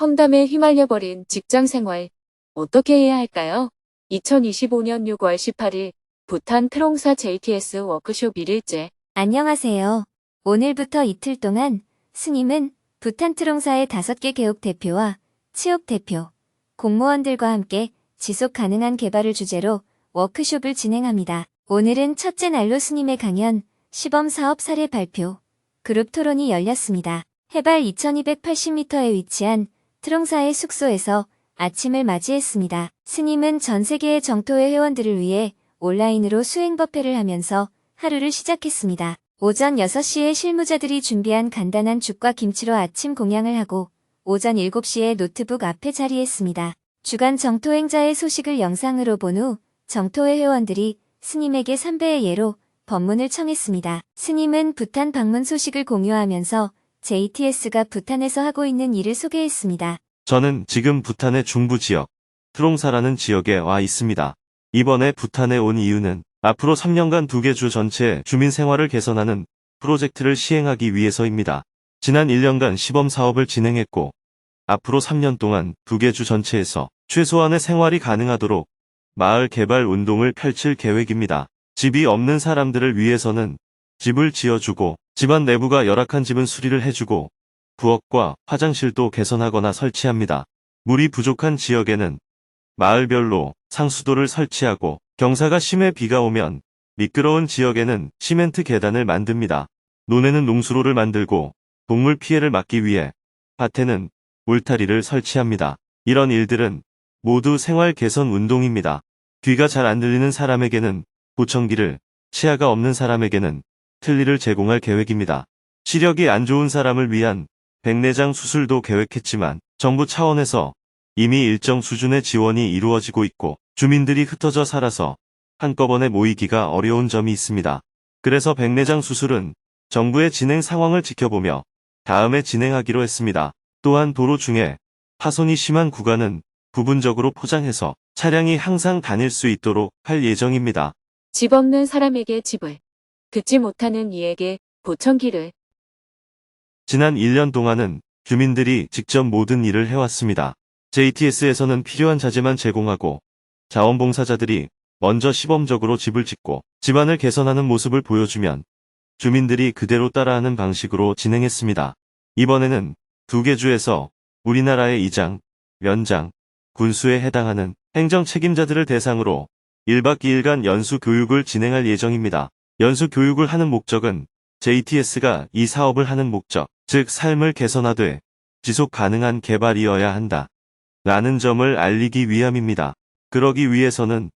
험담에 휘말려버린 직장 생활, 어떻게 해야 할까요? 2025년 6월 18일 부탄 트롱사 JTS 워크숍 1일째. 안녕하세요. 오늘부터 이틀 동안 스님은 부탄 트롱사의 5개 개업 대표와 치옥 대표, 공무원들과 함께 지속 가능한 개발을 주제로 워크숍을 진행합니다. 오늘은 첫째 날로 스님의 강연, 시범 사업 사례 발표, 그룹 토론이 열렸습니다. 해발 2280m에 위치한 트롱사의 숙소에서 아침을 맞이했습니다. 스님은 전 세계의 정토회 회원들을 위해 온라인으로 수행 법회를 하면서 하루를 시작했습니다. 오전 6시에 실무자들이 준비한 간단한 죽과 김치로 아침 공양을 하고 오전 7시에 노트북 앞에 자리했습니다. 주간 정토행자의 소식을 영상으로 본 후 정토회 회원들이 스님에게 3배의 예로 법문을 청했습니다. 스님은 부탄 방문 소식을 공유하면서 JTS가 부탄에서 하고 있는 일을 소개했습니다. 저는 지금 부탄의 중부 지역, 트롱사라는 지역에 와 있습니다. 이번에 부탄에 온 이유는 앞으로 3년간 2개 주 전체의 주민 생활을 개선하는 프로젝트를 시행하기 위해서입니다. 지난 1년간 시범 사업을 진행했고, 앞으로 3년 동안 2개 주 전체에서 최소한의 생활이 가능하도록 마을 개발 운동을 펼칠 계획입니다. 집이 없는 사람들을 위해서는 집을 지어주고, 집안 내부가 열악한 집은 수리를 해주고, 부엌과 화장실도 개선하거나 설치합니다. 물이 부족한 지역에는 마을별로 상수도를 설치하고, 경사가 심해 비가 오면 미끄러운 지역에는 시멘트 계단을 만듭니다. 논에는 농수로를 만들고, 동물 피해를 막기 위해 밭에는 울타리를 설치합니다. 이런 일들은 모두 생활 개선 운동입니다. 귀가 잘 안 들리는 사람에게는 보청기를, 치아가 없는 사람에게는 틀니를 제공할 계획입니다. 시력이 안 좋은 사람을 위한 백내장 수술도 계획했지만 정부 차원에서 이미 일정 수준의 지원이 이루어지고 있고 주민들이 흩어져 살아서 한꺼번에 모이기가 어려운 점이 있습니다. 그래서 백내장 수술은 정부의 진행 상황을 지켜보며 다음에 진행하기로 했습니다. 또한 도로 중에 파손이 심한 구간은 부분적으로 포장해서 차량이 항상 다닐 수 있도록 할 예정입니다. 집 없는 사람에게 집을, 듣지 못하는 이에게 보청기를. 지난 1년 동안은 주민들이 직접 모든 일을 해왔습니다. JTS에서는 필요한 자재만 제공하고 자원봉사자들이 먼저 시범적으로 집을 짓고 집안을 개선하는 모습을 보여주면 주민들이 그대로 따라하는 방식으로 진행했습니다. 이번에는 2개 주에서 우리나라의 이장, 면장, 군수에 해당하는 행정 책임자들을 대상으로 1박 2일간 연수 교육을 진행할 예정입니다. 연수 교육을 하는 목적은 JTS가 이 사업을 하는 목적, 즉 삶을 개선하되 지속 가능한 개발이어야 한다. 라는 점을 알리기 위함입니다. 그러기 위해서는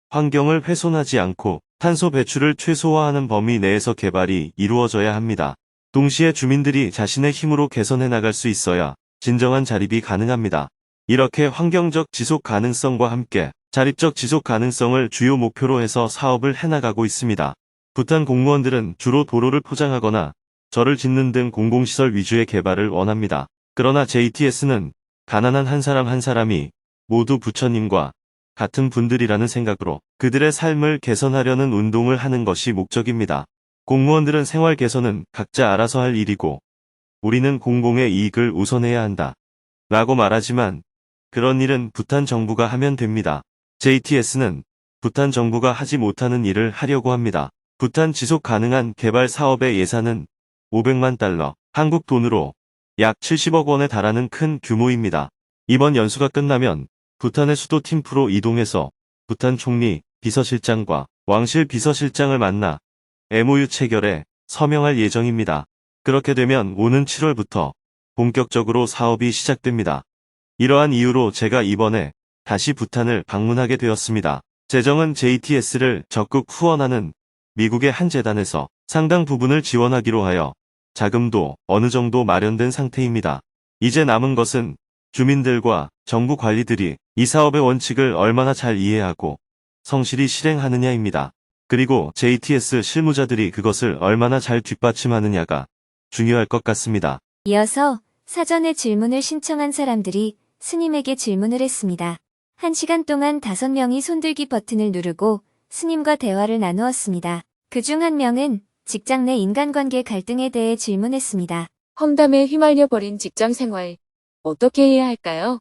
환경을 훼손하지 않고 탄소 배출을 최소화하는 범위 내에서 개발이 이루어져야 합니다. 동시에 주민들이 자신의 힘으로 개선해 나갈 수 있어야 진정한 자립이 가능합니다. 이렇게 환경적 지속 가능성과 함께 자립적 지속 가능성을 주요 목표로 해서 사업을 해나가고 있습니다. 부탄 공무원들은 주로 도로를 포장하거나 절을 짓는 등 공공시설 위주의 개발을 원합니다. 그러나 JTS는 가난한 한 사람 한 사람이 모두 부처님과 같은 분들이라는 생각으로 그들의 삶을 개선하려는 운동을 하는 것이 목적입니다. 공무원들은 생활 개선은 각자 알아서 할 일이고 우리는 공공의 이익을 우선해야 한다. 라고 말하지만 그런 일은 부탄 정부가 하면 됩니다. JTS는 부탄 정부가 하지 못하는 일을 하려고 합니다. 부탄 지속 가능한 개발 사업의 예산은 500만 달러, 한국 돈으로 약 70억 원에 달하는 큰 규모입니다. 이번 연수가 끝나면 부탄의 수도 팀프로 이동해서 부탄 총리, 비서실장과 왕실 비서실장을 만나 MOU 체결에 서명할 예정입니다. 그렇게 되면 오는 7월부터 본격적으로 사업이 시작됩니다. 이러한 이유로 제가 이번에 다시 부탄을 방문하게 되었습니다. 재정은 JTS를 적극 후원하는 미국의 한 재단에서 상당 부분을 지원하기로 하여 자금도 어느 정도 마련된 상태입니다. 이제 남은 것은 주민들과 정부 관리들이 이 사업의 원칙을 얼마나 잘 이해하고 성실히 실행하느냐입니다. 그리고 JTS 실무자들이 그것을 얼마나 잘 뒷받침하느냐가 중요할 것 같습니다. 이어서 사전에 질문을 신청한 사람들이 스님에게 질문을 했습니다. 1시간 동안 5명이 손들기 버튼을 누르고 스님과 대화를 나누었습니다. 그중 한 명은 직장 내 인간관계 갈등에 대해 질문했습니다. 험담에 휘말려 버린 직장 생활. 어떻게 해야 할까요?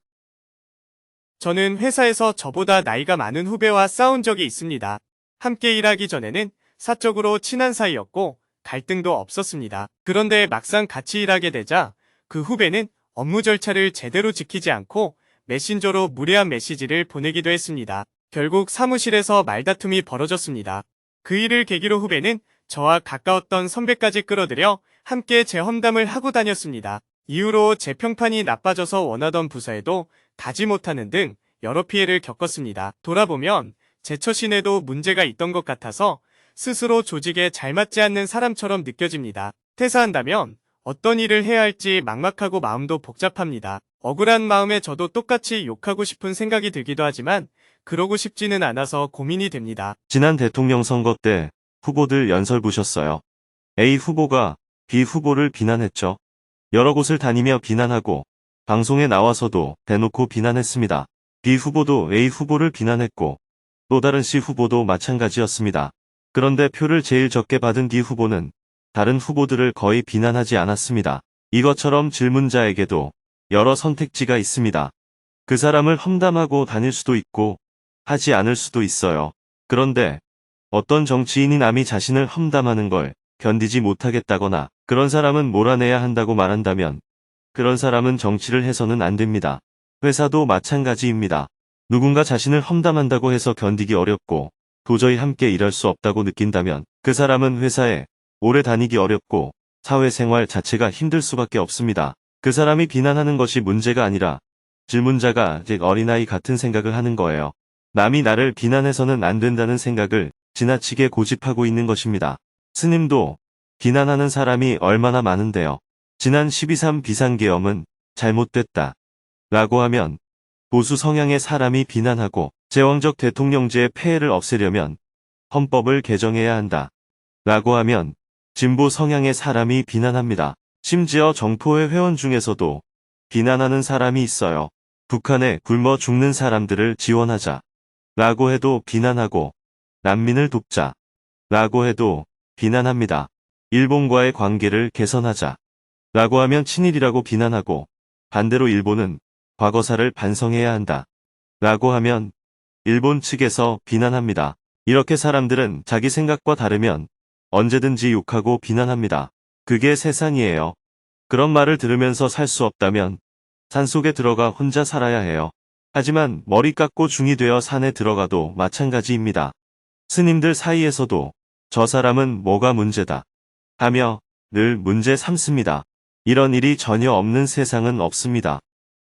저는 회사에서 저보다 나이가 많은 후배와 싸운 적이 있습니다. 함께 일하기 전에는 사적으로 친한 사이였고 갈등도 없었습니다. 그런데 막상 같이 일하게 되자 그 후배는 업무 절차를 제대로 지키지 않고 메신저로 무례한 메시지를 보내기도 했습니다. 결국 사무실에서 말다툼이 벌어졌습니다. 그 일을 계기로 후배는 저와 가까웠던 선배까지 끌어들여 함께 제 험담을 하고 다녔습니다. 이후로 제 평판이 나빠져서 원하던 부서에도 가지 못하는 등 여러 피해를 겪었습니다. 돌아보면 제 처신에도 문제가 있던 것 같아서 스스로 조직에 잘 맞지 않는 사람처럼 느껴집니다. 퇴사한다면 어떤 일을 해야 할지 막막하고 마음도 복잡합니다. 억울한 마음에 저도 똑같이 욕하고 싶은 생각이 들기도 하지만 그러고 싶지는 않아서 고민이 됩니다. 지난 대통령 선거 때 후보들 연설 보셨어요? A 후보가 B 후보를 비난했죠. 여러 곳을 다니며 비난하고 방송에 나와서도 대놓고 비난했습니다. B 후보도 A 후보를 비난했고 또 다른 C 후보도 마찬가지였습니다. 그런데 표를 제일 적게 받은 D 후보는 다른 후보들을 거의 비난하지 않았습니다. 이것처럼 질문자에게도 여러 선택지가 있습니다. 그 사람을 험담하고 다닐 수도 있고 하지 않을 수도 있어요. 그런데 어떤 정치인이 남이 자신을 험담하는 걸 견디지 못하겠다거나 그런 사람은 몰아내야 한다고 말한다면 그런 사람은 정치를 해서는 안 됩니다. 회사도 마찬가지입니다. 누군가 자신을 험담한다고 해서 견디기 어렵고 도저히 함께 일할 수 없다고 느낀다면 그 사람은 회사에 오래 다니기 어렵고 사회생활 자체가 힘들 수밖에 없습니다. 그 사람이 비난하는 것이 문제가 아니라 질문자가 아직 어린아이 같은 생각을 하는 거예요. 남이 나를 비난해서는 안 된다는 생각을 지나치게 고집하고 있는 것입니다. 스님도 비난하는 사람이 얼마나 많은데요. 지난 12.3 비상계엄은 잘못됐다 라고 하면 보수 성향의 사람이 비난하고 제왕적 대통령제의 폐해를 없애려면 헌법을 개정해야 한다 라고 하면 진보 성향의 사람이 비난합니다. 심지어 정포회 회원 중에서도 비난하는 사람이 있어요. 북한에 굶어 죽는 사람들을 지원하자 라고 해도 비난하고 난민을 돕자 라고 해도 비난합니다. 일본과의 관계를 개선하자 라고 하면 친일이라고 비난하고 반대로 일본은 과거사를 반성해야 한다 라고 하면 일본 측에서 비난합니다. 이렇게 사람들은 자기 생각과 다르면 언제든지 욕하고 비난합니다. 그게 세상이에요. 그런 말을 들으면서 살 수 없다면 산속에 들어가 혼자 살아야 해요. 하지만 머리 깎고 중이 되어 산에 들어가도 마찬가지입니다. 스님들 사이에서도 저 사람은 뭐가 문제다 하며 늘 문제 삼습니다. 이런 일이 전혀 없는 세상은 없습니다.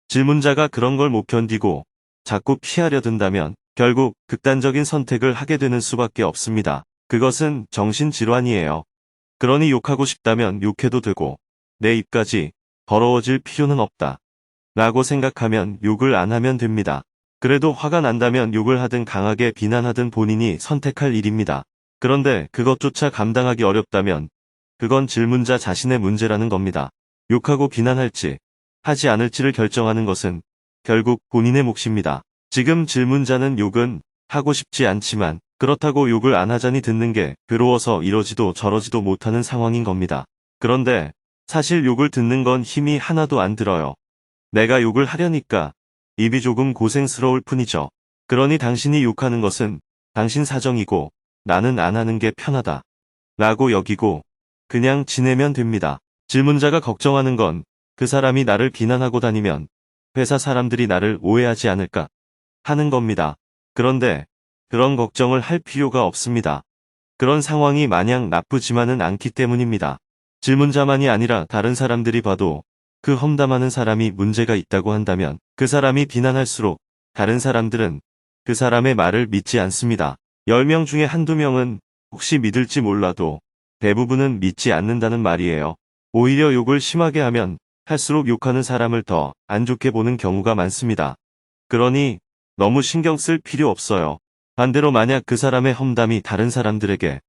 질문자가 그런 걸 못 견디고 자꾸 피하려 든다면 결국 극단적인 선택을 하게 되는 수밖에 없습니다. 그것은 정신질환이에요. 그러니 욕하고 싶다면 욕해도 되고 내 입까지 더러워질 필요는 없다 라고 생각하면 욕을 안 하면 됩니다. 그래도 화가 난다면 욕을 하든 강하게 비난하든 본인이 선택할 일입니다. 그런데 그것조차 감당하기 어렵다면 그건 질문자 자신의 문제라는 겁니다. 욕하고 비난할지 하지 않을지를 결정하는 것은 결국 본인의 몫입니다. 지금 질문자는 욕은 하고 싶지 않지만 그렇다고 욕을 안 하자니 듣는 게 괴로워서 이러지도 저러지도 못하는 상황인 겁니다. 그런데 사실 욕을 듣는 건 힘이 하나도 안 들어요. 내가 욕을 하려니까 입이 조금 고생스러울 뿐이죠. 그러니 당신이 욕하는 것은 당신 사정이고 나는 안 하는 게 편하다 라고 여기고 그냥 지내면 됩니다. 질문자가 걱정하는 건 그 사람이 나를 비난하고 다니면 회사 사람들이 나를 오해하지 않을까 하는 겁니다. 그런데 그런 걱정을 할 필요가 없습니다. 그런 상황이 마냥 나쁘지만은 않기 때문입니다. 질문자만이 아니라 다른 사람들이 봐도 그 험담하는 사람이 문제가 있다고 한다면 그 사람이 비난할수록 다른 사람들은 그 사람의 말을 믿지 않습니다. 10명 중에 한두 명은 혹시 믿을지 몰라도 대부분은 믿지 않는다는 말이에요. 오히려 욕을 심하게 하면 할수록 욕하는 사람을 더 안 좋게 보는 경우가 많습니다. 그러니 너무 신경 쓸 필요 없어요. 반대로 만약 그 사람의 험담이 다른 사람들에게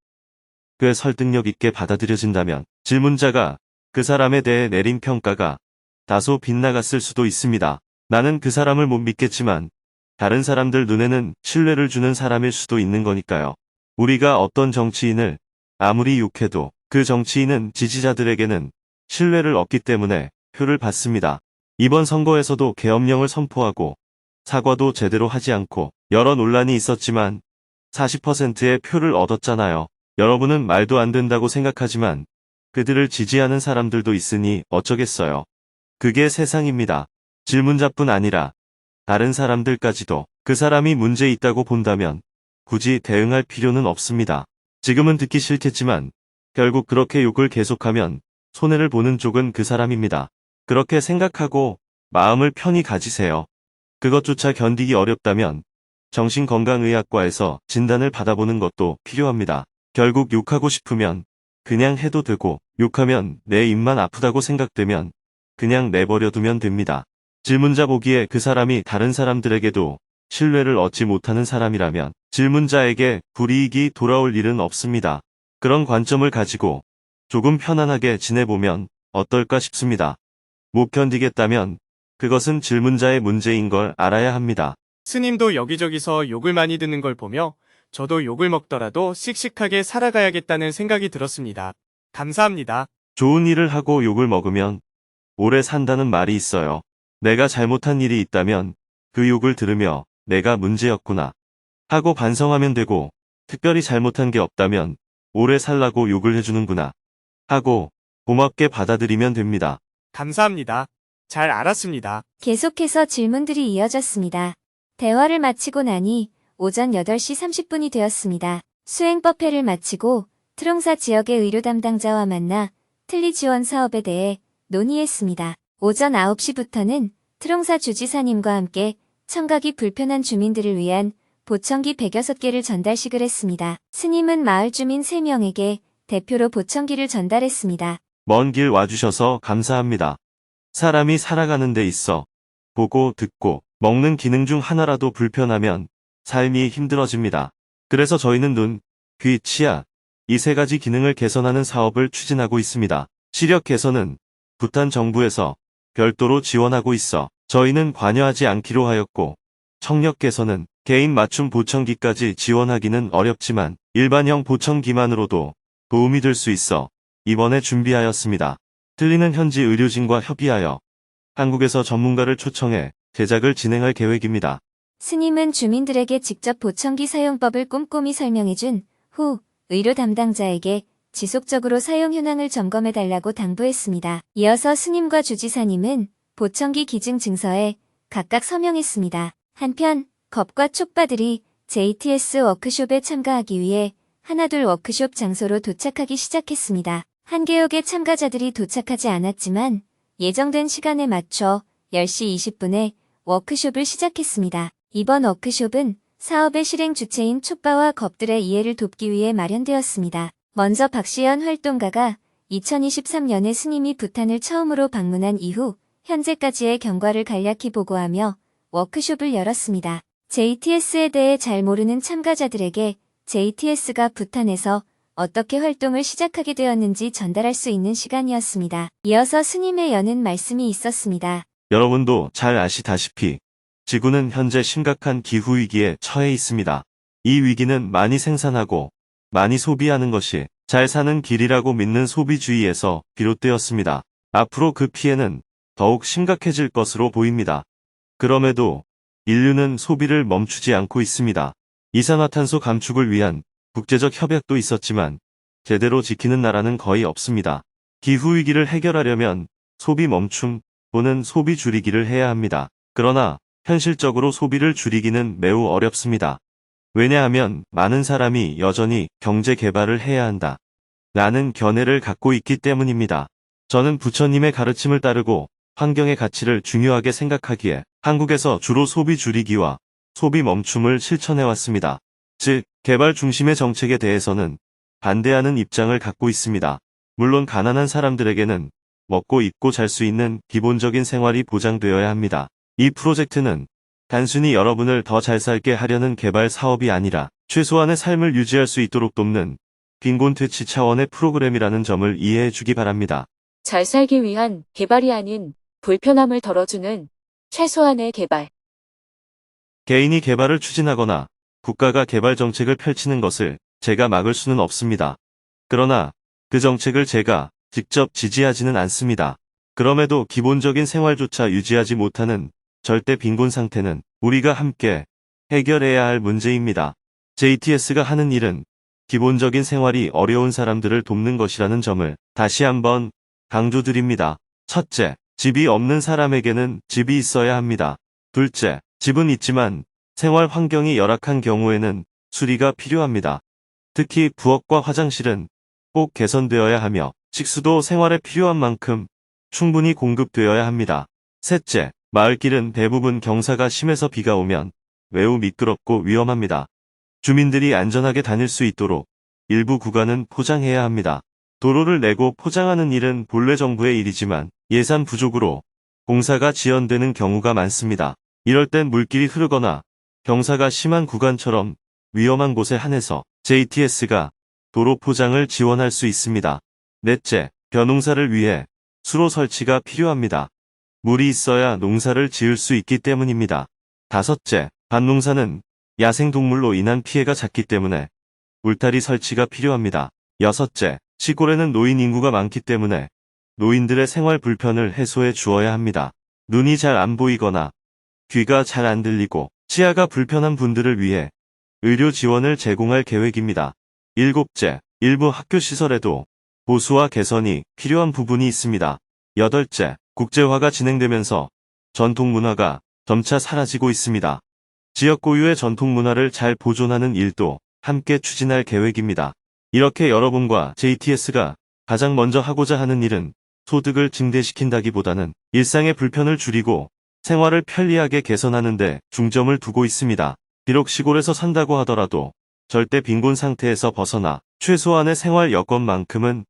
꽤 설득력 있게 받아들여진다면 질문자가 그 사람에 대해 내린 평가가 다소 빗나갔을 수도 있습니다. 나는 그 사람을 못 믿겠지만 다른 사람들 눈에는 신뢰를 주는 사람일 수도 있는 거니까요. 우리가 어떤 정치인을 아무리 욕해도 그 정치인은 지지자들에게는 신뢰를 얻기 때문에 표를 받습니다. 이번 선거에서도 계엄령을 선포하고 사과도 제대로 하지 않고 여러 논란이 있었지만 40%의 표를 얻었잖아요. 여러분은 말도 안 된다고 생각하지만 그들을 지지하는 사람들도 있으니 어쩌겠어요. 그게 세상입니다. 질문자뿐 아니라 다른 사람들까지도 그 사람이 문제 있다고 본다면 굳이 대응할 필요는 없습니다. 지금은 듣기 싫겠지만 결국 그렇게 욕을 계속하면 손해를 보는 쪽은 그 사람입니다. 그렇게 생각하고 마음을 편히 가지세요. 그것조차 견디기 어렵다면 정신건강의학과에서 진단을 받아보는 것도 필요합니다. 결국 욕하고 싶으면 그냥 해도 되고 욕하면 내 입만 아프다고 생각되면 그냥 내버려두면 됩니다. 질문자 보기에 그 사람이 다른 사람들에게도 신뢰를 얻지 못하는 사람이라면 질문자에게 불이익이 돌아올 일은 없습니다. 그런 관점을 가지고 조금 편안하게 지내보면 어떨까 싶습니다. 못 견디겠다면 그것은 질문자의 문제인 걸 알아야 합니다. 스님도 여기저기서 욕을 많이 듣는 걸 보며 저도 욕을 먹더라도 씩씩하게 살아가야겠다는 생각이 들었습니다. 감사합니다. 좋은 일을 하고 욕을 먹으면 오래 산다는 말이 있어요. 내가 잘못한 일이 있다면 그 욕을 들으며 내가 문제였구나 하고 반성하면 되고, 특별히 잘못한 게 없다면 오래 살라고 욕을 해주는구나 하고 고맙게 받아들이면 됩니다. 감사합니다. 잘 알았습니다. 계속해서 질문들이 이어졌습니다. 대화를 마치고 나니 오전 8시 30분이 되었습니다. 수행법회를 마치고 트롱사 지역의 의료 담당자와 만나 틀니 지원 사업에 대해 논의했습니다. 오전 9시부터는 트롱사 주지사님과 함께 청각이 불편한 주민들을 위한 보청기 106개를 전달식을 했습니다. 스님은 마을 주민 3명에게 대표로 보청기를 전달했습니다. 먼 길 와주셔서 감사합니다. 사람이 살아가는 데 있어 보고 듣고 먹는 기능 중 하나라도 불편하면 삶이 힘들어집니다. 그래서 저희는 눈, 귀, 치아 이 3가지 기능을 개선하는 사업을 추진하고 있습니다. 시력 개선은 부탄 정부에서 별도로 지원하고 있어 저희는 관여하지 않기로 하였고, 청력 개선은 개인 맞춤 보청기까지 지원하기는 어렵지만 일반형 보청기만으로도 도움이 될 수 있어 이번에 준비하였습니다. 틀리는 현지 의료진과 협의하여 한국에서 전문가를 초청해 제작을 진행할 계획입니다. 스님은 주민들에게 직접 보청기 사용법을 꼼꼼히 설명해준 후 의료 담당자에게 지속적으로 사용 현황을 점검해달라고 당부했습니다. 이어서 스님과 주지사님은 보청기 기증 증서에 각각 서명했습니다. 한편 겁과 촉바들이 JTS 워크숍에 참가하기 위해 하나둘 워크숍 장소로 도착하기 시작했습니다. 한개역의 참가자들이 도착하지 않았지만 예정된 시간에 맞춰 10시 20분에 워크숍을 시작했습니다. 이번 워크숍은 사업의 실행 주체인 촉바와 겁들의 이해를 돕기 위해 마련되었습니다. 먼저 박시연 활동가가 2023년에 스님이 부탄을 처음으로 방문한 이후 현재까지의 경과를 간략히 보고하며 워크숍을 열었습니다. JTS에 대해 잘 모르는 참가자들에게 JTS가 부탄에서 어떻게 활동을 시작하게 되었는지 전달할 수 있는 시간이었습니다. 이어서 스님의 여는 말씀이 있었습니다. 여러분도 잘 아시다시피 지구는 현재 심각한 기후위기에 처해 있습니다. 이 위기는 많이 생산하고 많이 소비하는 것이 잘 사는 길이라고 믿는 소비주의에서 비롯되었습니다. 앞으로 그 피해는 더욱 심각해질 것으로 보입니다. 그럼에도 인류는 소비를 멈추지 않고 있습니다. 이산화탄소 감축을 위한 국제적 협약도 있었지만 제대로 지키는 나라는 거의 없습니다. 기후위기를 해결하려면 소비 멈춤 또는 소비 줄이기를 해야 합니다. 그러나 현실적으로 소비를 줄이기는 매우 어렵습니다. 왜냐하면 많은 사람이 여전히 경제 개발을 해야 한다 라는 견해를 갖고 있기 때문입니다. 저는 부처님의 가르침을 따르고 환경의 가치를 중요하게 생각하기에 한국에서 주로 소비 줄이기와 소비 멈춤을 실천해왔습니다. 즉, 개발 중심의 정책에 대해서는 반대하는 입장을 갖고 있습니다. 물론 가난한 사람들에게는 먹고 입고 잘 수 있는 기본적인 생활이 보장되어야 합니다. 이 프로젝트는 단순히 여러분을 더 잘 살게 하려는 개발 사업이 아니라 최소한의 삶을 유지할 수 있도록 돕는 빈곤 퇴치 차원의 프로그램이라는 점을 이해해 주기 바랍니다. 잘 살기 위한 개발이 아닌 불편함을 덜어주는 최소한의 개발. 개인이 개발을 추진하거나 국가가 개발 정책을 펼치는 것을 제가 막을 수는 없습니다. 그러나 그 정책을 제가 직접 지지하지는 않습니다. 그럼에도 기본적인 생활조차 유지하지 못하는 절대 빈곤 상태는 우리가 함께 해결해야 할 문제입니다. JTS가 하는 일은 기본적인 생활이 어려운 사람들을 돕는 것이라는 점을 다시 한번 강조드립니다. 첫째, 집이 없는 사람에게는 집이 있어야 합니다. 둘째, 집은 있지만 생활 환경이 열악한 경우에는 수리가 필요합니다. 특히 부엌과 화장실은 꼭 개선되어야 하며 식수도 생활에 필요한 만큼 충분히 공급되어야 합니다. 셋째, 마을길은 대부분 경사가 심해서 비가 오면 매우 미끄럽고 위험합니다. 주민들이 안전하게 다닐 수 있도록 일부 구간은 포장해야 합니다. 도로를 내고 포장하는 일은 본래 정부의 일이지만 예산 부족으로 공사가 지연되는 경우가 많습니다. 이럴 땐 물길이 흐르거나 경사가 심한 구간처럼 위험한 곳에 한해서 JTS가 도로 포장을 지원할 수 있습니다. 넷째, 벼농사를 위해 수로 설치가 필요합니다. 물이 있어야 농사를 지을 수 있기 때문입니다. 다섯째, 밭농사는 야생동물로 인한 피해가 잦기 때문에 울타리 설치가 필요합니다. 여섯째, 시골에는 노인 인구가 많기 때문에 노인들의 생활 불편을 해소해 주어야 합니다. 눈이 잘 안 보이거나 귀가 잘 안 들리고 시야가 불편한 분들을 위해 의료 지원을 제공할 계획입니다. 일곱째, 일부 학교 시설에도 보수와 개선이 필요한 부분이 있습니다. 여덟째, 국제화가 진행되면서 전통 문화가 점차 사라지고 있습니다. 지역 고유의 전통 문화를 잘 보존하는 일도 함께 추진할 계획입니다. 이렇게 여러분과 JTS가 가장 먼저 하고자 하는 일은 소득을 증대시킨다기보다는 일상의 불편을 줄이고 생활을 편리하게 개선하는 데 중점을 두고 있습니다. 비록 시골에서 산다고 하더라도 절대 빈곤 상태에서 벗어나 최소한의 생활 여건만큼은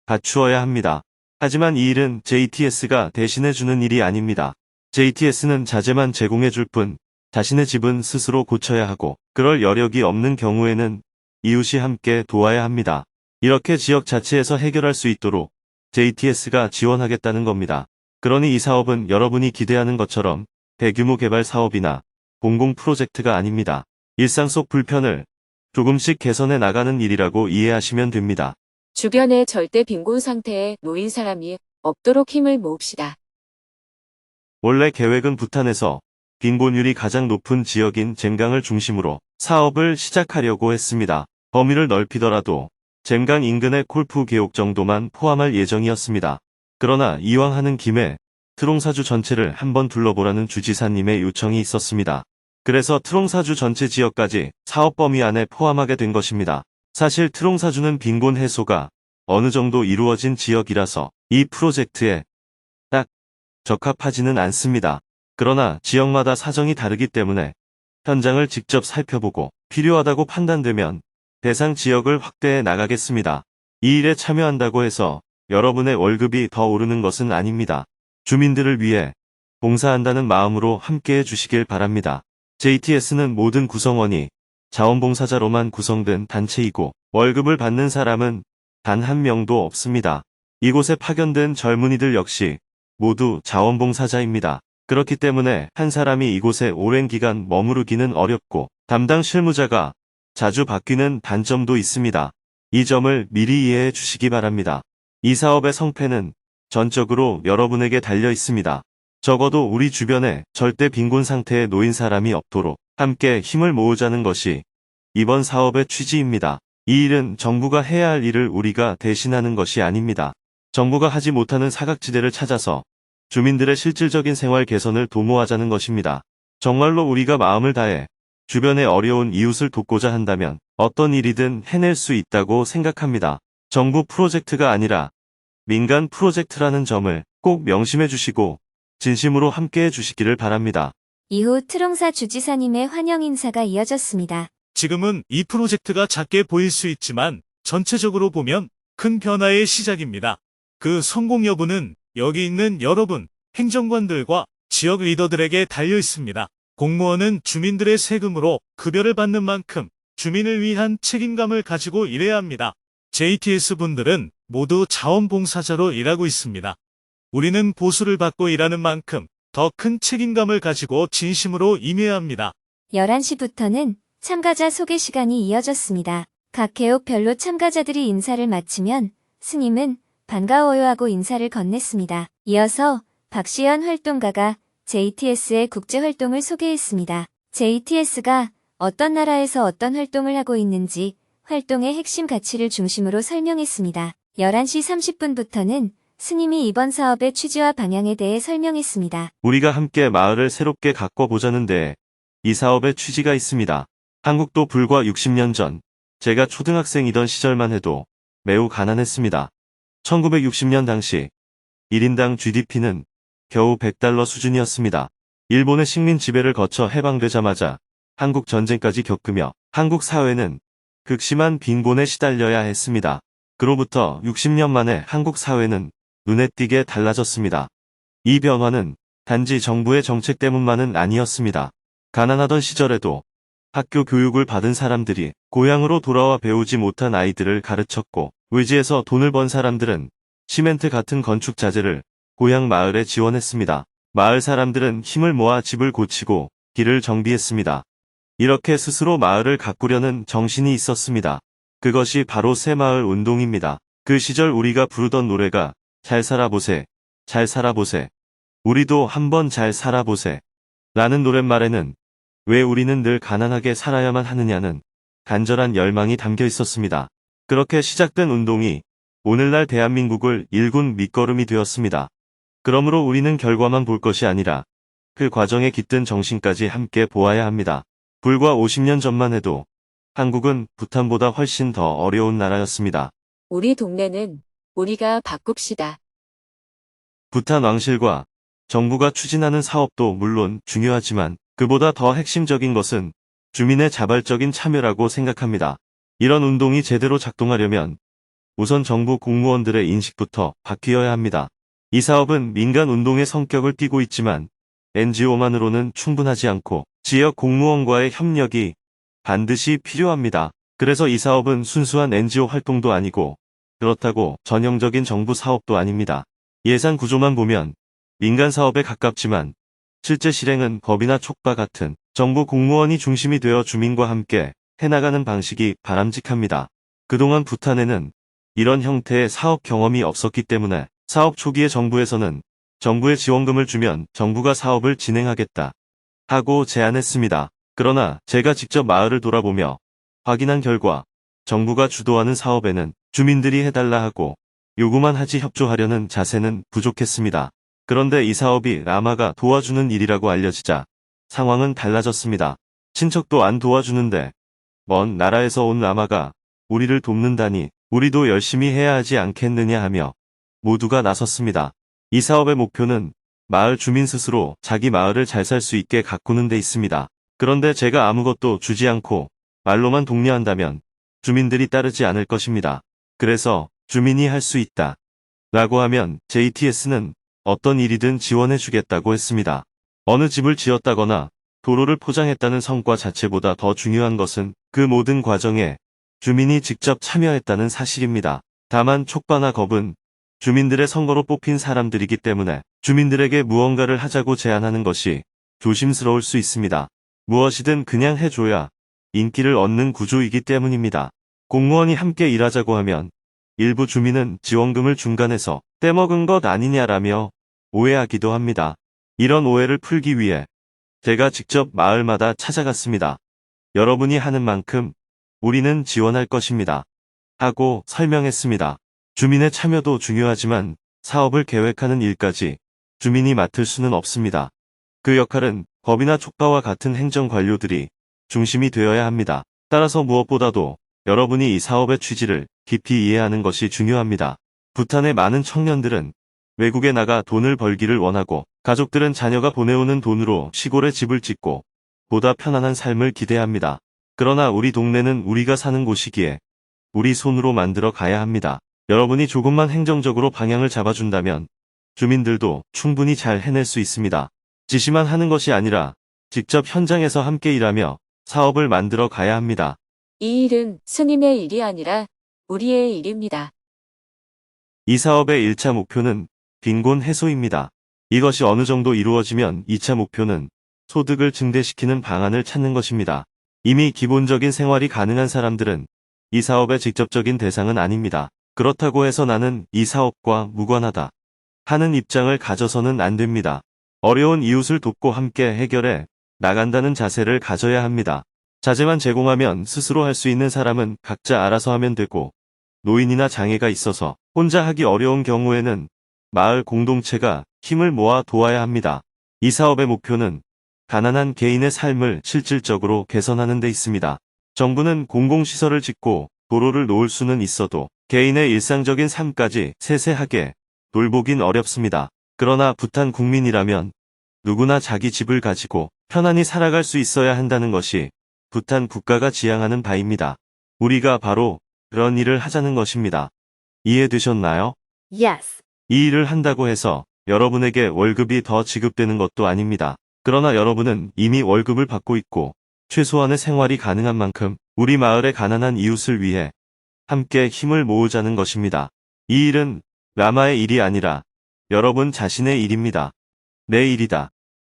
갖추어야 합니다. 하지만 이 일은 JTS가 대신해주는 일이 아닙니다. JTS는 자재만 제공해줄 뿐 자신의 집은 스스로 고쳐야 하고 그럴 여력이 없는 경우에는 이웃이 함께 도와야 합니다. 이렇게 지역 자체에서 해결할 수 있도록 JTS가 지원하겠다는 겁니다. 그러니 이 사업은 여러분이 기대하는 것처럼 대규모 개발 사업이나 공공 프로젝트가 아닙니다. 일상 속 불편을 조금씩 개선해 나가는 일이라고 이해하시면 됩니다. 주변에 절대 빈곤 상태에 놓인 사람이 없도록 힘을 모읍시다. 원래 계획은 부탄에서 빈곤율이 가장 높은 지역인 젠강을 중심으로 사업을 시작하려고 했습니다. 범위를 넓히더라도 젠강 인근의 콜프 계옥 정도만 포함할 예정이었습니다. 그러나 이왕 하는 김에 트롱사주 전체를 한번 둘러보라는 주지사님의 요청이 있었습니다. 그래서 트롱사주 전체 지역까지 사업 범위 안에 포함하게 된 것입니다. 사실 트롱사주는 빈곤 해소가 어느 정도 이루어진 지역이라서 이 프로젝트에 딱 적합하지는 않습니다. 그러나 지역마다 사정이 다르기 때문에 현장을 직접 살펴보고 필요하다고 판단되면 대상 지역을 확대해 나가겠습니다. 이 일에 참여한다고 해서 여러분의 월급이 더 오르는 것은 아닙니다. 주민들을 위해 봉사한다는 마음으로 함께해 주시길 바랍니다. JTS는 모든 구성원이 자원봉사자로만 구성된 단체이고 월급을 받는 사람은 단 한 명도 없습니다. 이곳에 파견된 젊은이들 역시 모두 자원봉사자입니다. 그렇기 때문에 한 사람이 이곳에 오랜 기간 머무르기는 어렵고 담당 실무자가 자주 바뀌는 단점도 있습니다. 이 점을 미리 이해해 주시기 바랍니다. 이 사업의 성패는 전적으로 여러분에게 달려 있습니다. 적어도 우리 주변에 절대 빈곤 상태에 놓인 사람이 없도록 함께 힘을 모으자는 것이 이번 사업의 취지입니다. 이 일은 정부가 해야 할 일을 우리가 대신하는 것이 아닙니다. 정부가 하지 못하는 사각지대를 찾아서 주민들의 실질적인 생활 개선을 도모하자는 것입니다. 정말로 우리가 마음을 다해 주변의 어려운 이웃을 돕고자 한다면 어떤 일이든 해낼 수 있다고 생각합니다. 정부 프로젝트가 아니라 민간 프로젝트라는 점을 꼭 명심해 주시고 진심으로 함께해 주시기를 바랍니다. 이후 트롱사 주지사님의 환영 인사가 이어졌습니다. 지금은 이 프로젝트가 작게 보일 수 있지만 전체적으로 보면 큰 변화의 시작입니다. 그 성공 여부는 여기 있는 여러분, 행정관들과 지역 리더들에게 달려 있습니다. 공무원은 주민들의 세금으로 급여를 받는 만큼 주민을 위한 책임감을 가지고 일해야 합니다. JTS 분들은 모두 자원봉사자로 일하고 있습니다. 우리는 보수를 받고 일하는 만큼 더 큰 책임감을 가지고 진심으로 임해야 합니다. 11시부터는 참가자 소개 시간이 이어졌습니다. 각 개옥별로 참가자들이 인사를 마치면 스님은 반가워요 하고 인사를 건넸습니다. 이어서 박시연 활동가가 JTS의 국제 활동을 소개했습니다. JTS가 어떤 나라에서 어떤 활동을 하고 있는지 활동의 핵심 가치를 중심으로 설명했습니다. 11시 30분부터는 스님이 이번 사업의 취지와 방향에 대해 설명했습니다. 우리가 함께 마을을 새롭게 가꿔보자는데 이 사업의 취지가 있습니다. 한국도 불과 60년 전 제가 초등학생이던 시절만 해도 매우 가난했습니다. 1960년 당시 1인당 GDP는 겨우 $100 수준이었습니다. 일본의 식민 지배를 거쳐 해방되자마자 한국 전쟁까지 겪으며 한국 사회는 극심한 빈곤에 시달려야 했습니다. 그로부터 60년 만에 한국 사회는 눈에 띄게 달라졌습니다. 이 변화는 단지 정부의 정책 때문만은 아니었습니다. 가난하던 시절에도 학교 교육을 받은 사람들이 고향으로 돌아와 배우지 못한 아이들을 가르쳤고, 외지에서 돈을 번 사람들은 시멘트 같은 건축 자재를 고향 마을에 지원했습니다. 마을 사람들은 힘을 모아 집을 고치고 길을 정비했습니다. 이렇게 스스로 마을을 가꾸려는 정신이 있었습니다. 그것이 바로 새마을 운동입니다. 그 시절 우리가 부르던 노래가 잘 살아보세, 잘 살아보세, 우리도 한번 잘 살아보세 라는 노랫말에는 왜 우리는 늘 가난하게 살아야만 하느냐는 간절한 열망이 담겨 있었습니다. 그렇게 시작된 운동이 오늘날 대한민국을 일군 밑거름이 되었습니다. 그러므로 우리는 결과만 볼 것이 아니라 그 과정에 깃든 정신까지 함께 보아야 합니다. 불과 50년 전만 해도 한국은 부탄보다 훨씬 더 어려운 나라였습니다. 우리 동네는 우리가 바꿉시다. 부탄 왕실과 정부가 추진하는 사업도 물론 중요하지만 그보다 더 핵심적인 것은 주민의 자발적인 참여라고 생각합니다. 이런 운동이 제대로 작동하려면 우선 정부 공무원들의 인식부터 바뀌어야 합니다. 이 사업은 민간 운동의 성격을 띠고 있지만 NGO만으로는 충분하지 않고 지역 공무원과의 협력이 반드시 필요합니다. 그래서 이 사업은 순수한 NGO 활동도 아니고 그렇다고 전형적인 정부 사업도 아닙니다. 예산 구조만 보면 민간 사업에 가깝지만 실제 실행은 법이나 촉과 같은 정부 공무원이 중심이 되어 주민과 함께 해나가는 방식이 바람직합니다. 그동안 부탄에는 이런 형태의 사업 경험이 없었기 때문에 사업 초기에 정부에서는 정부의 지원금을 주면 정부가 사업을 진행하겠다 하고 제안했습니다. 그러나 제가 직접 마을을 돌아보며 확인한 결과 정부가 주도하는 사업에는 주민들이 해달라 하고 요구만 하지 협조하려는 자세는 부족했습니다. 그런데 이 사업이 라마가 도와주는 일이라고 알려지자 상황은 달라졌습니다. 친척도 안 도와주는데 먼 나라에서 온 라마가 우리를 돕는다니 우리도 열심히 해야 하지 않겠느냐 하며 모두가 나섰습니다. 이 사업의 목표는 마을 주민 스스로 자기 마을을 잘 살 수 있게 가꾸는 데 있습니다. 그런데 제가 아무것도 주지 않고 말로만 독려한다면 주민들이 따르지 않을 것입니다. 그래서 주민이 할 수 있다 라고 하면 JTS는 어떤 일이든 지원해 주겠다고 했습니다. 어느 집을 지었다거나 도로를 포장했다는 성과 자체보다 더 중요한 것은 그 모든 과정에 주민이 직접 참여했다는 사실입니다. 다만 촉과나 겁은 주민들의 선거로 뽑힌 사람들이기 때문에 주민들에게 무언가를 하자고 제안하는 것이 조심스러울 수 있습니다. 무엇이든 그냥 해줘야 인기를 얻는 구조이기 때문입니다. 공무원이 함께 일하자고 하면 일부 주민은 지원금을 중간에서 떼먹은 것 아니냐라며 오해하기도 합니다. 이런 오해를 풀기 위해 제가 직접 마을마다 찾아갔습니다. 여러분이 하는 만큼 우리는 지원할 것입니다. 하고 설명했습니다. 주민의 참여도 중요하지만 사업을 계획하는 일까지 주민이 맡을 수는 없습니다. 그 역할은 법이나 촉과와 같은 행정 관료들이 중심이 되어야 합니다. 따라서 무엇보다도 여러분이 이 사업의 취지를 깊이 이해하는 것이 중요합니다. 부탄의 많은 청년들은 외국에 나가 돈을 벌기를 원하고 가족들은 자녀가 보내오는 돈으로 시골에 집을 짓고 보다 편안한 삶을 기대합니다. 그러나 우리 동네는 우리가 사는 곳이기에 우리 손으로 만들어 가야 합니다. 여러분이 조금만 행정적으로 방향을 잡아준다면 주민들도 충분히 잘 해낼 수 있습니다. 지시만 하는 것이 아니라 직접 현장에서 함께 일하며 사업을 만들어 가야 합니다. 이 일은 스님의 일이 아니라 우리의 일입니다. 이 사업의 1차 목표는 빈곤 해소입니다. 이것이 어느 정도 이루어지면 2차 목표는 소득을 증대시키는 방안을 찾는 것입니다. 이미 기본적인 생활이 가능한 사람들은 이 사업의 직접적인 대상은 아닙니다. 그렇다고 해서 나는 이 사업과 무관하다 하는 입장을 가져서는 안 됩니다. 어려운 이웃을 돕고 함께 해결해 나간다는 자세를 가져야 합니다. 자재만 제공하면 스스로 할 수 있는 사람은 각자 알아서 하면 되고, 노인이나 장애가 있어서 혼자 하기 어려운 경우에는 마을 공동체가 힘을 모아 도와야 합니다. 이 사업의 목표는 가난한 개인의 삶을 실질적으로 개선하는 데 있습니다. 정부는 공공시설을 짓고 도로를 놓을 수는 있어도 개인의 일상적인 삶까지 세세하게 돌보긴 어렵습니다. 그러나 부탄 국민이라면 누구나 자기 집을 가지고 편안히 살아갈 수 있어야 한다는 것이 부탄 국가가 지향하는 바입니다. 우리가 바로 그런 일을 하자는 것입니다. 이해되셨나요? Yes. 이 일을 한다고 해서 여러분에게 월급이 더 지급되는 것도 아닙니다. 그러나 여러분은 이미 월급을 받고 있고 최소한의 생활이 가능한 만큼 우리 마을의 가난한 이웃을 위해 함께 힘을 모으자는 것입니다. 이 일은 라마의 일이 아니라 여러분 자신의 일입니다. 내 일이다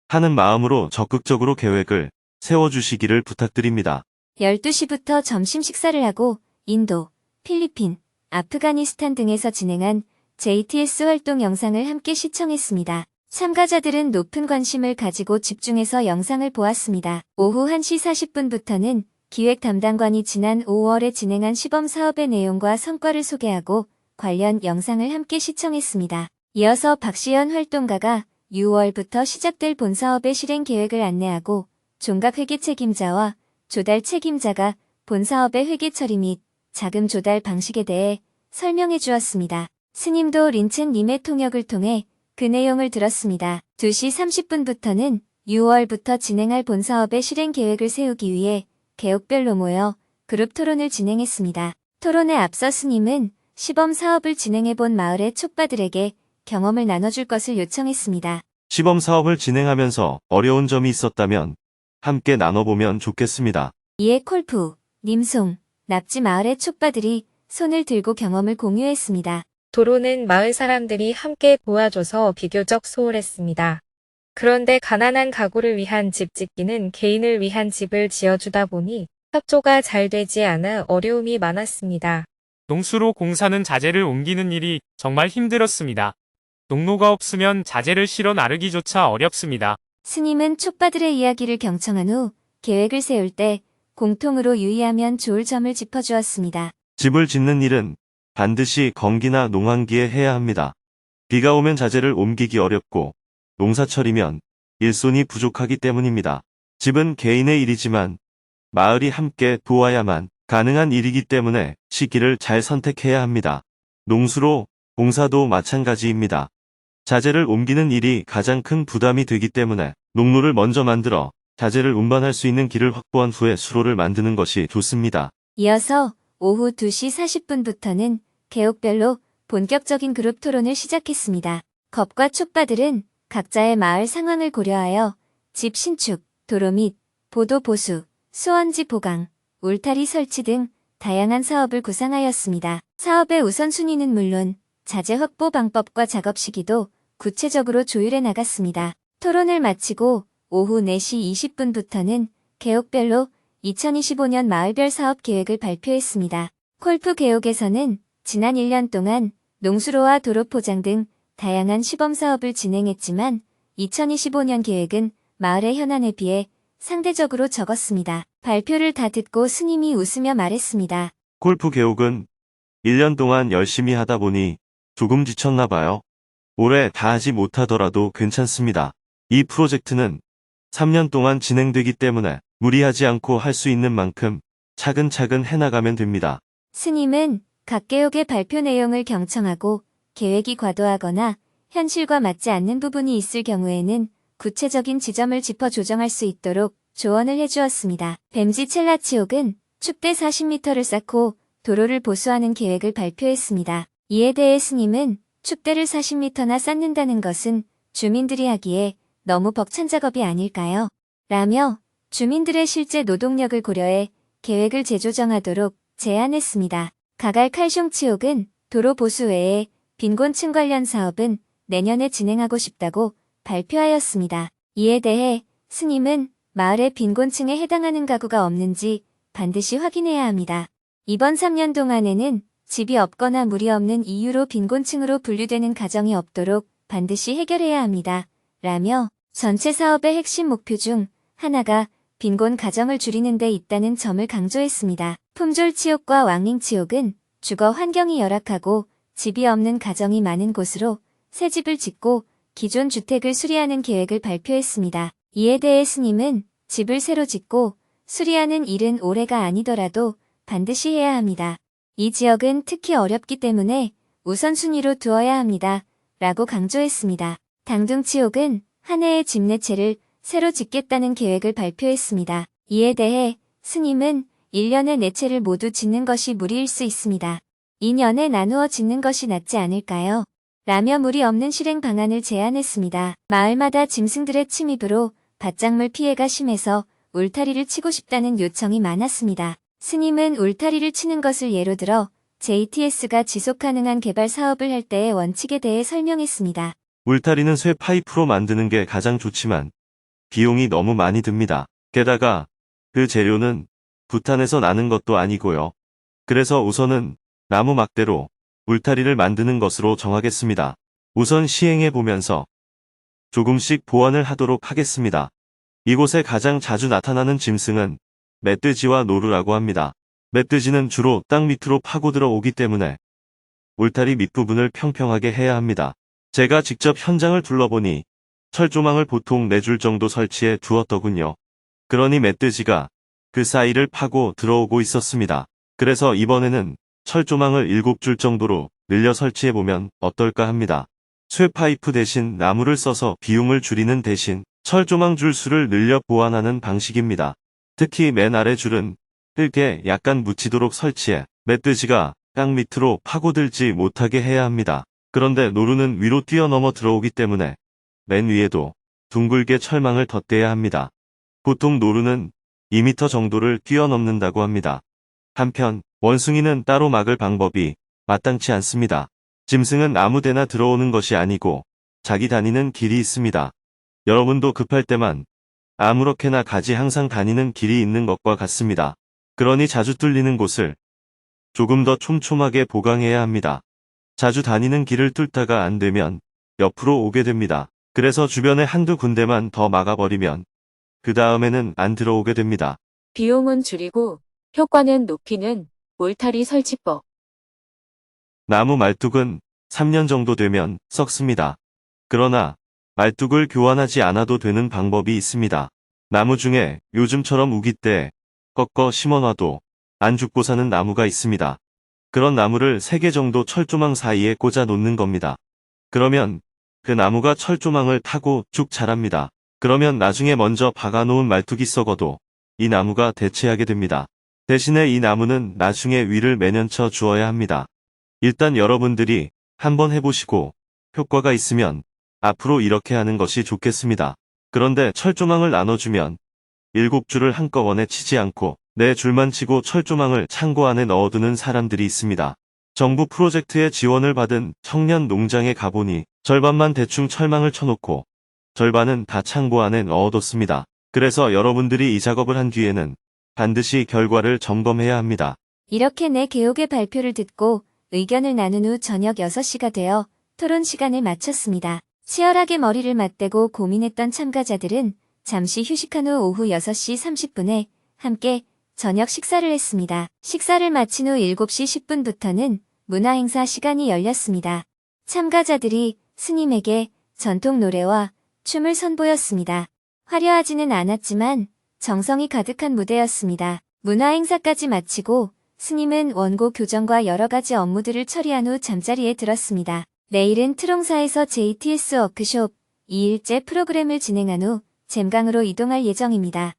하는 마음으로 적극적으로 계획을 세워주시기를 부탁드립니다. 12시부터 점심 식사를 하고 인도, 필리핀, 아프가니스탄 등에서 진행한 JTS 활동 영상을 함께 시청했습니다. 참가자들은 높은 관심을 가지고 집중해서 영상을 보았습니다. 오후 1시 40분부터는 기획 담당관이 지난 5월에 진행한 시범 사업의 내용과 성과를 소개하고 관련 영상을 함께 시청했습니다. 이어서 박시연 활동가가 6월부터 시작될 본사업의 실행 계획을 안내하고 종각 회계 책임자와 조달 책임자가 본사업의 회계 처리 및 자금 조달 방식에 대해 설명해 주었습니다. 스님도 린첸님의 통역을 통해 그 내용을 들었습니다. 2시 30분부터는 6월부터 진행할 본사업의 실행 계획을 세우기 위해 개옥별로 모여 그룹 토론을 진행했습니다. 토론에 앞서 스님은 시범 사업을 진행해본 마을의 촉바들에게 경험을 나눠줄 것을 요청했습니다. 시범 사업을 진행하면서 어려운 점이 있었다면 함께 나눠보면 좋겠습니다. 이에 콜프, 님송, 납지 마을의 촉바들이 손을 들고 경험을 공유했습니다. 도로는 마을 사람들이 함께 도와줘서 비교적 수월했습니다. 그런데 가난한 가구를 위한 집 짓기는 개인을 위한 집을 지어주다 보니 협조가 잘 되지 않아 어려움이 많았습니다. 농수로 공사는 자재를 옮기는 일이 정말 힘들었습니다. 농로가 없으면 자재를 실어 나르기조차 어렵습니다. 스님은 촉바들의 이야기를 경청한 후 계획을 세울 때 공통으로 유의하면 좋을 점을 짚어주었습니다. 집을 짓는 일은 반드시 건기나 농한기에 해야 합니다. 비가 오면 자재를 옮기기 어렵고 농사철이면 일손이 부족하기 때문입니다. 집은 개인의 일이지만 마을이 함께 도와야만 가능한 일이기 때문에 시기를 잘 선택해야 합니다. 농수로 공사도 마찬가지입니다. 자재를 옮기는 일이 가장 큰 부담이 되기 때문에 농로를 먼저 만들어 자재를 운반할 수 있는 길을 확보한 후에 수로를 만드는 것이 좋습니다. 이어서 오후 2시 40분부터는 개옥별로 본격적인 그룹 토론을 시작했습니다. 겁과 촉바들은 각자의 마을 상황을 고려하여 집 신축, 도로 및 보도 보수, 수원지 보강, 울타리 설치 등 다양한 사업을 구상하였습니다. 사업의 우선순위는 물론 자재 확보 방법과 작업 시기도 구체적으로 조율해 나갔습니다. 토론을 마치고 오후 4시 20분부터는 개옥별로 2025년 마을별 사업 계획을 발표했습니다. 콜프 개옥에서는 지난 1년 동안 농수로와 도로 포장 등 다양한 시범 사업을 진행했지만 2025년 계획은 마을의 현안에 비해 상대적으로 적었습니다. 발표를 다 듣고 스님이 웃으며 말했습니다. 골프 개옥은 1년 동안 열심히 하다 보니 조금 지쳤나 봐요. 올해 다 하지 못하더라도 괜찮습니다. 이 프로젝트는 3년 동안 진행되기 때문에 무리하지 않고 할 수 있는 만큼 차근차근 해나가면 됩니다. 스님은 각 개옥의 발표 내용을 경청하고 계획이 과도하거나 현실과 맞지 않는 부분이 있을 경우에는 구체적인 지점을 짚어 조정할 수 있도록 조언을 해주었습니다. 뱀지 첼라치옥은 축대 40m를 쌓고 도로를 보수하는 계획을 발표했습니다. 이에 대해 스님은 축대를 40m나 쌓는다는 것은 주민들이 하기에 너무 벅찬 작업이 아닐까요? 라며 주민들의 실제 노동력을 고려해 계획을 재조정하도록 제안했습니다. 가갈 칼숑치옥은 도로 보수 외에 빈곤층 관련 사업은 내년에 진행하고 싶다고 발표하였습니다. 이에 대해 스님은 마을의 빈곤층에 해당하는 가구가 없는지 반드시 확인해야 합니다. 이번 3년 동안에는 집이 없거나 물이 없는 이유로 빈곤층으로 분류되는 가정이 없도록 반드시 해결해야 합니다. 라며 전체 사업의 핵심 목표 중 하나가 빈곤 가정을 줄이는 데 있다는 점을 강조했습니다. 품졸치옥과 왕링치옥은 주거 환경이 열악하고 집이 없는 가정이 많은 곳으로 새 집을 짓고 기존 주택을 수리하는 계획을 발표했습니다. 이에 대해 스님은 집을 새로 짓고 수리하는 일은 올해가 아니더라도 반드시 해야 합니다. 이 지역은 특히 어렵기 때문에 우선순위로 두어야 합니다. 라고 강조했습니다. 당둥치옥은 한 해의 집 4채를 새로 짓겠다는 계획을 발표했습니다. 이에 대해 스님은 1년에 4채를 모두 짓는 것이 무리일 수 있습니다. 2년에 나누어 짓는 것이 낫지 않을까요? 라며 무리 없는 실행 방안을 제안했습니다. 마을마다 짐승들의 침입으로 밭작물 피해가 심해서 울타리를 치고 싶다는 요청이 많았습니다. 스님은 울타리를 치는 것을 예로 들어 JTS가 지속가능한 개발 사업을 할 때의 원칙에 대해 설명했습니다. 울타리는 쇠 파이프로 만드는 게 가장 좋지만 비용이 너무 많이 듭니다. 게다가 그 재료는 부탄에서 나는 것도 아니고요. 그래서 우선은 나무 막대로 울타리를 만드는 것으로 정하겠습니다. 우선 시행해 보면서 조금씩 보완을 하도록 하겠습니다. 이곳에 가장 자주 나타나는 짐승은 멧돼지와 노루라고 합니다. 멧돼지는 주로 땅 밑으로 파고들어 오기 때문에 울타리 밑부분을 평평하게 해야 합니다. 제가 직접 현장을 둘러보니 철조망을 보통 4줄 정도 설치해 두었더군요. 그러니 멧돼지가 그 사이를 파고 들어오고 있었습니다. 그래서 이번에는 철조망을 7줄 정도로 늘려 설치해보면 어떨까 합니다. 쇠파이프 대신 나무를 써서 비용을 줄이는 대신 철조망 줄 수를 늘려 보완하는 방식입니다. 특히 맨 아래 줄은 흙에 약간 묻히도록 설치해 멧돼지가 땅 밑으로 파고들지 못하게 해야 합니다. 그런데 노루는 위로 뛰어넘어 들어오기 때문에 맨 위에도 둥글게 철망을 덧대야 합니다. 보통 노루는 2m 정도를 뛰어넘는다고 합니다. 한편 원숭이는 따로 막을 방법이 마땅치 않습니다. 짐승은 아무데나 들어오는 것이 아니고 자기 다니는 길이 있습니다. 여러분도 급할 때만 아무렇게나 가지 항상 다니는 길이 있는 것과 같습니다. 그러니 자주 뚫리는 곳을 조금 더 촘촘하게 보강해야 합니다. 자주 다니는 길을 뚫다가 안 되면 옆으로 오게 됩니다. 그래서 주변에 한두 군데만 더 막아버리면 그 다음에는 안 들어오게 됩니다. 비용은 줄이고 효과는 높이는 울타리 설치법. 나무 말뚝은 3년 정도 되면 썩습니다. 그러나 말뚝을 교환하지 않아도 되는 방법이 있습니다. 나무 중에 요즘처럼 우기 때 꺾어 심어놔도 안 죽고 사는 나무가 있습니다. 그런 나무를 3개 정도 철조망 사이에 꽂아 놓는 겁니다. 그러면 그 나무가 철조망을 타고 쭉 자랍니다. 그러면 나중에 먼저 박아놓은 말뚝이 썩어도 이 나무가 대체하게 됩니다. 대신에 이 나무는 나중에 위를 매년 쳐 주어야 합니다. 일단 여러분들이 한번 해보시고 효과가 있으면 앞으로 이렇게 하는 것이 좋겠습니다. 그런데 철조망을 나눠주면 7줄을 한꺼번에 치지 않고 4줄만 치고 철조망을 창고 안에 넣어두는 사람들이 있습니다. 정부 프로젝트의 지원을 받은 청년 농장에 가보니 절반만 대충 철망을 쳐놓고 절반은 다 창고 안에 넣어뒀습니다. 그래서 여러분들이 이 작업을 한 뒤에는 반드시 결과를 점검해야 합니다. 이렇게 내 개옥의 발표를 듣고 의견을 나눈 후 저녁 6시가 되어 토론 시간을 마쳤습니다. 치열하게 머리를 맞대고 고민했던 참가자들은 잠시 휴식한 후 오후 6시 30분에 함께 저녁 식사를 했습니다. 식사를 마친 후 7시 10분부터는 문화행사 시간이 열렸습니다. 참가자들이 스님에게 전통 노래와 춤을 선보였습니다. 화려하지는 않았지만 정성이 가득한 무대였습니다. 문화행사까지 마치고 스님은 원고 교정과 여러 가지 업무들을 처리한 후 잠자리에 들었습니다. 내일은 트롱사에서 JTS 워크숍 2일째 프로그램을 진행한 후 잼강으로 이동할 예정입니다.